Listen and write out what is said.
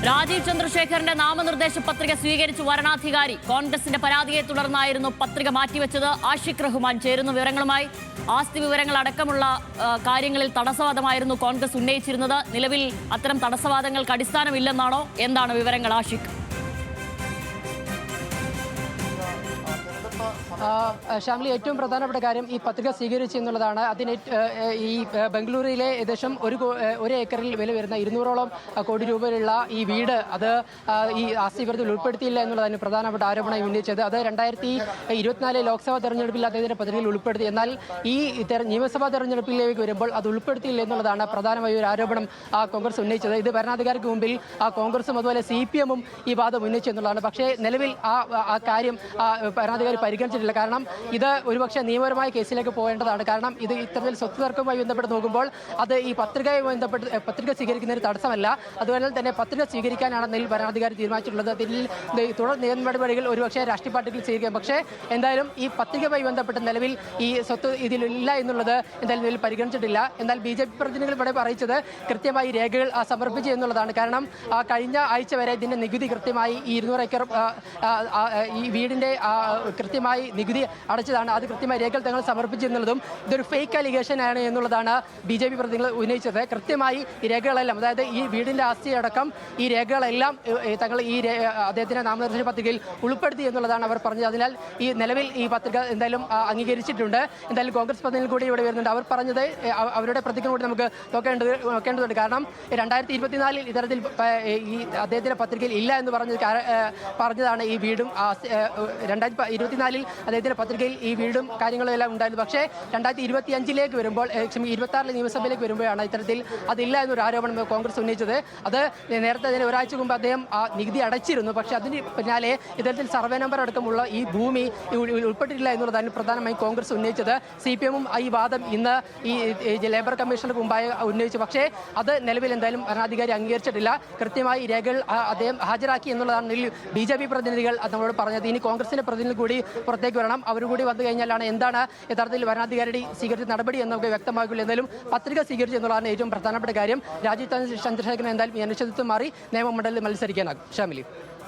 രാജീവ് ചന്ദ്രശേഖറിന്റെ നാമനിർദ്ദേശ പത്രിക സ്വീകരിച്ചു വരണാധികാരി. കോൺഗ്രസിന്റെ പരാതിയെ തുടർന്നായിരുന്നു പത്രിക മാറ്റിവെച്ചത്. ആഷിഖ് റഹ്മാൻ ചേരുന്നു വിവരങ്ങളുമായി. ആസ്തി വിവരങ്ങൾ അടക്കമുള്ള കാര്യങ്ങളിൽ തടസ്സവാദമായിരുന്നു കോൺഗ്രസ് ഉന്നയിച്ചിരുന്നത്. നിലവിൽ അത്തരം തടസ്സവാദങ്ങൾക്ക് അടിസ്ഥാനമില്ലെന്നാണോ? എന്താണ് വിവരങ്ങൾ ആഷിഖ്? ഷാമിലി, ഏറ്റവും പ്രധാനപ്പെട്ട കാര്യം ഈ പത്രിക സ്വീകരിച്ചു എന്നുള്ളതാണ്. അതിന് ഈ ബംഗളൂരുവിലെ ഏകദേശം ഒരു ഏക്കറിൽ വില വരുന്ന 200ഓളം കോടി രൂപയിലുള്ള ഈ വീട് അത് ഈ ആസ്തി വിവരത്തിൽ ഉൾപ്പെടുത്തിയില്ല എന്നുള്ളതാണ് പ്രധാനപ്പെട്ട ആരോപണം ഉന്നയിച്ചത്. അത് 2024 ലോക്സഭാ തെരഞ്ഞെടുപ്പിൽ അദ്ദേഹത്തിന്റെ പത്രികയിൽ ഉൾപ്പെടുത്തി. എന്നാൽ ഈ നിയമസഭാ തെരഞ്ഞെടുപ്പിലേക്ക് വരുമ്പോൾ അത് ഉൾപ്പെടുത്തിയില്ല എന്നുള്ളതാണ് പ്രധാനമായ ഒരു ആരോപണം കോൺഗ്രസ് ഉന്നയിച്ചത്. ഇത് ഭരണാധികാരിക്ക് മുമ്പിൽ കോൺഗ്രസും അതുപോലെ CPM-ഉം ഈ വാദം ഉന്നയിച്ചു എന്നുള്ളതാണ്. പക്ഷേ നിലവിൽ ആ കാര്യം ഭരണാധികാരി പരിഗണിച്ചിട്ടില്ല. കാരണം ഇത് ഒരുപക്ഷെ നിയമപരമായ കേസിലേക്ക് പോകേണ്ടതാണ്. കാരണം ഇത് ഇത്തരത്തിൽ സ്വത്ത് തർക്കവുമായി ബന്ധപ്പെട്ട് നോക്കുമ്പോൾ അത് ഈ പത്രികയുമായി ബന്ധപ്പെട്ട് പത്രിക സ്വീകരിക്കുന്നതിന് തടസ്സമല്ല. അതുപോലെ തന്നെ പത്രിക സ്വീകരിക്കാനാണ് നിലവിൽ ഭരണാധികാരി തീരുമാനിച്ചിട്ടുള്ളത്. അതിൽ തുടർ നിയമനടപടികൾ ഒരുപക്ഷെ രാഷ്ട്രീയ പാർട്ടികൾ സ്വീകരിക്കാം. പക്ഷേ എന്തായാലും ഈ പത്രികയുമായി ബന്ധപ്പെട്ട് നിലവിൽ ഈ സ്വത്ത് ഇതിലില്ല എന്നുള്ളത് എന്തായാലും നിലവിൽ പരിഗണിച്ചിട്ടില്ല. എന്നാൽ BJP പ്രതിനിധികൾ ഇവിടെ അറിയിച്ചത് കൃത്യമായി രേഖകൾ സമർപ്പിച്ചു എന്നുള്ളതാണ്. കാരണം കഴിഞ്ഞ ആഴ്ച വരെ ഇതിന്റെ നികുതി കൃത്യമായി ഈ 200 ഏക്കർ ഈ വീടിന്റെ കൃത്യമായി നികുതി അടച്ചതാണ്. അത് കൃത്യമായി രേഖകൾ തങ്ങൾ സമർപ്പിച്ചിരുന്നതും ഇതൊരു ഫേക്ക് അലിഗേഷൻ ആണ് എന്നുള്ളതാണ് BJP പ്രതിനിധികൾ ഉന്നയിച്ചത്. കൃത്യമായി ഈ രേഖകളെല്ലാം, അതായത് ഈ വീടിന്റെ ആസ്തി അടക്കം ഈ രേഖകളെല്ലാം തങ്ങൾ ഈ അദ്ദേഹത്തിന്റെ നാമനിർദ്ദേശ പത്രികയിൽ ഉൾപ്പെടുത്തി എന്നുള്ളതാണ് അവർ പറഞ്ഞത്. അതിനാൽ ഈ നിലവിൽ ഈ പത്രിക എന്തായാലും അംഗീകരിച്ചിട്ടുണ്ട്. എന്തായാലും കോൺഗ്രസ് പ്രതിനിധികൾ കൂടി ഇവിടെ വരുന്നുണ്ട്. അവർ പറഞ്ഞത് അവരുടെ പ്രതികൾ കൂടി നമുക്ക് നോക്കേണ്ടതുണ്ട്. കാരണം 2024 ഇത്തരത്തിൽ ഈ അദ്ദേഹത്തിന്റെ പത്രികയിൽ ഇല്ല എന്ന് പറഞ്ഞതാണ് ഈ വീടും 2024 അദ്ദേഹത്തിന്റെ പത്രികയിൽ ഈ വീടും കാര്യങ്ങളും എല്ലാം ഉണ്ടായിരുന്നു. പക്ഷേ 2025 വരുമ്പോൾ 26 നിയമസഭയിലേക്ക് വരുമ്പോഴാണ് ഇത്തരത്തിൽ അതില്ല എന്നൊരു ആരോപണം കോൺഗ്രസ് ഉന്നയിച്ചത്. അത് നേരത്തെ തന്നെ ഒരാഴ്ച മുമ്പ് അദ്ദേഹം നികുതി അടച്ചിരുന്നു. പക്ഷേ അതിന് പിന്നാലെ ഇത്തരത്തിൽ സർവേ നമ്പർ അടക്കമുള്ള ഈ ഭൂമി ഉൾപ്പെട്ടിട്ടില്ല എന്നുള്ളതാണ് പ്രധാനമായും കോൺഗ്രസ് ഉന്നയിച്ചത്. CPM-ഉം ഈ വാദം ഇന്ന് ഈ ലേബർ കമ്മീഷണർക്ക് മുമ്പായി ഉന്നയിച്ചു. പക്ഷേ അത് നിലവിൽ എന്തായാലും ഭരണാധികാരി അംഗീകരിച്ചിട്ടില്ല. കൃത്യമായി രേഖകൾ അദ്ദേഹം ഹാജരാക്കി എന്നുള്ളതാണ് BJP പ്രതിനിധികൾ നമ്മളോട് പറഞ്ഞത്. ഇനി കോൺഗ്രസിന്റെ പ്രതിനിധി കൂടി പുറത്തേക്ക് വരണം. അവരുകൂടി വന്നു കഴിഞ്ഞാലാണ് എന്താണ് യഥാർത്ഥത്തിൽ ഭരണാധികാരി സ്വീകരിച്ച നടപടി എന്ന് നമുക്ക് വ്യക്തമാക്കില്ല. എന്തായാലും പത്രിക സ്വീകരിച്ചു എന്നുള്ളതാണ് ഏറ്റവും പ്രധാനപ്പെട്ട കാര്യം. രാജീവ് ചന്ദ്രശേഖരൻ എന്തായാലും ഈ അനിശ്ചിതത്വം മാറി നിയമമണ്ഡലത്തിൽ മത്സരിക്കാനാകും. ഷാമിലി.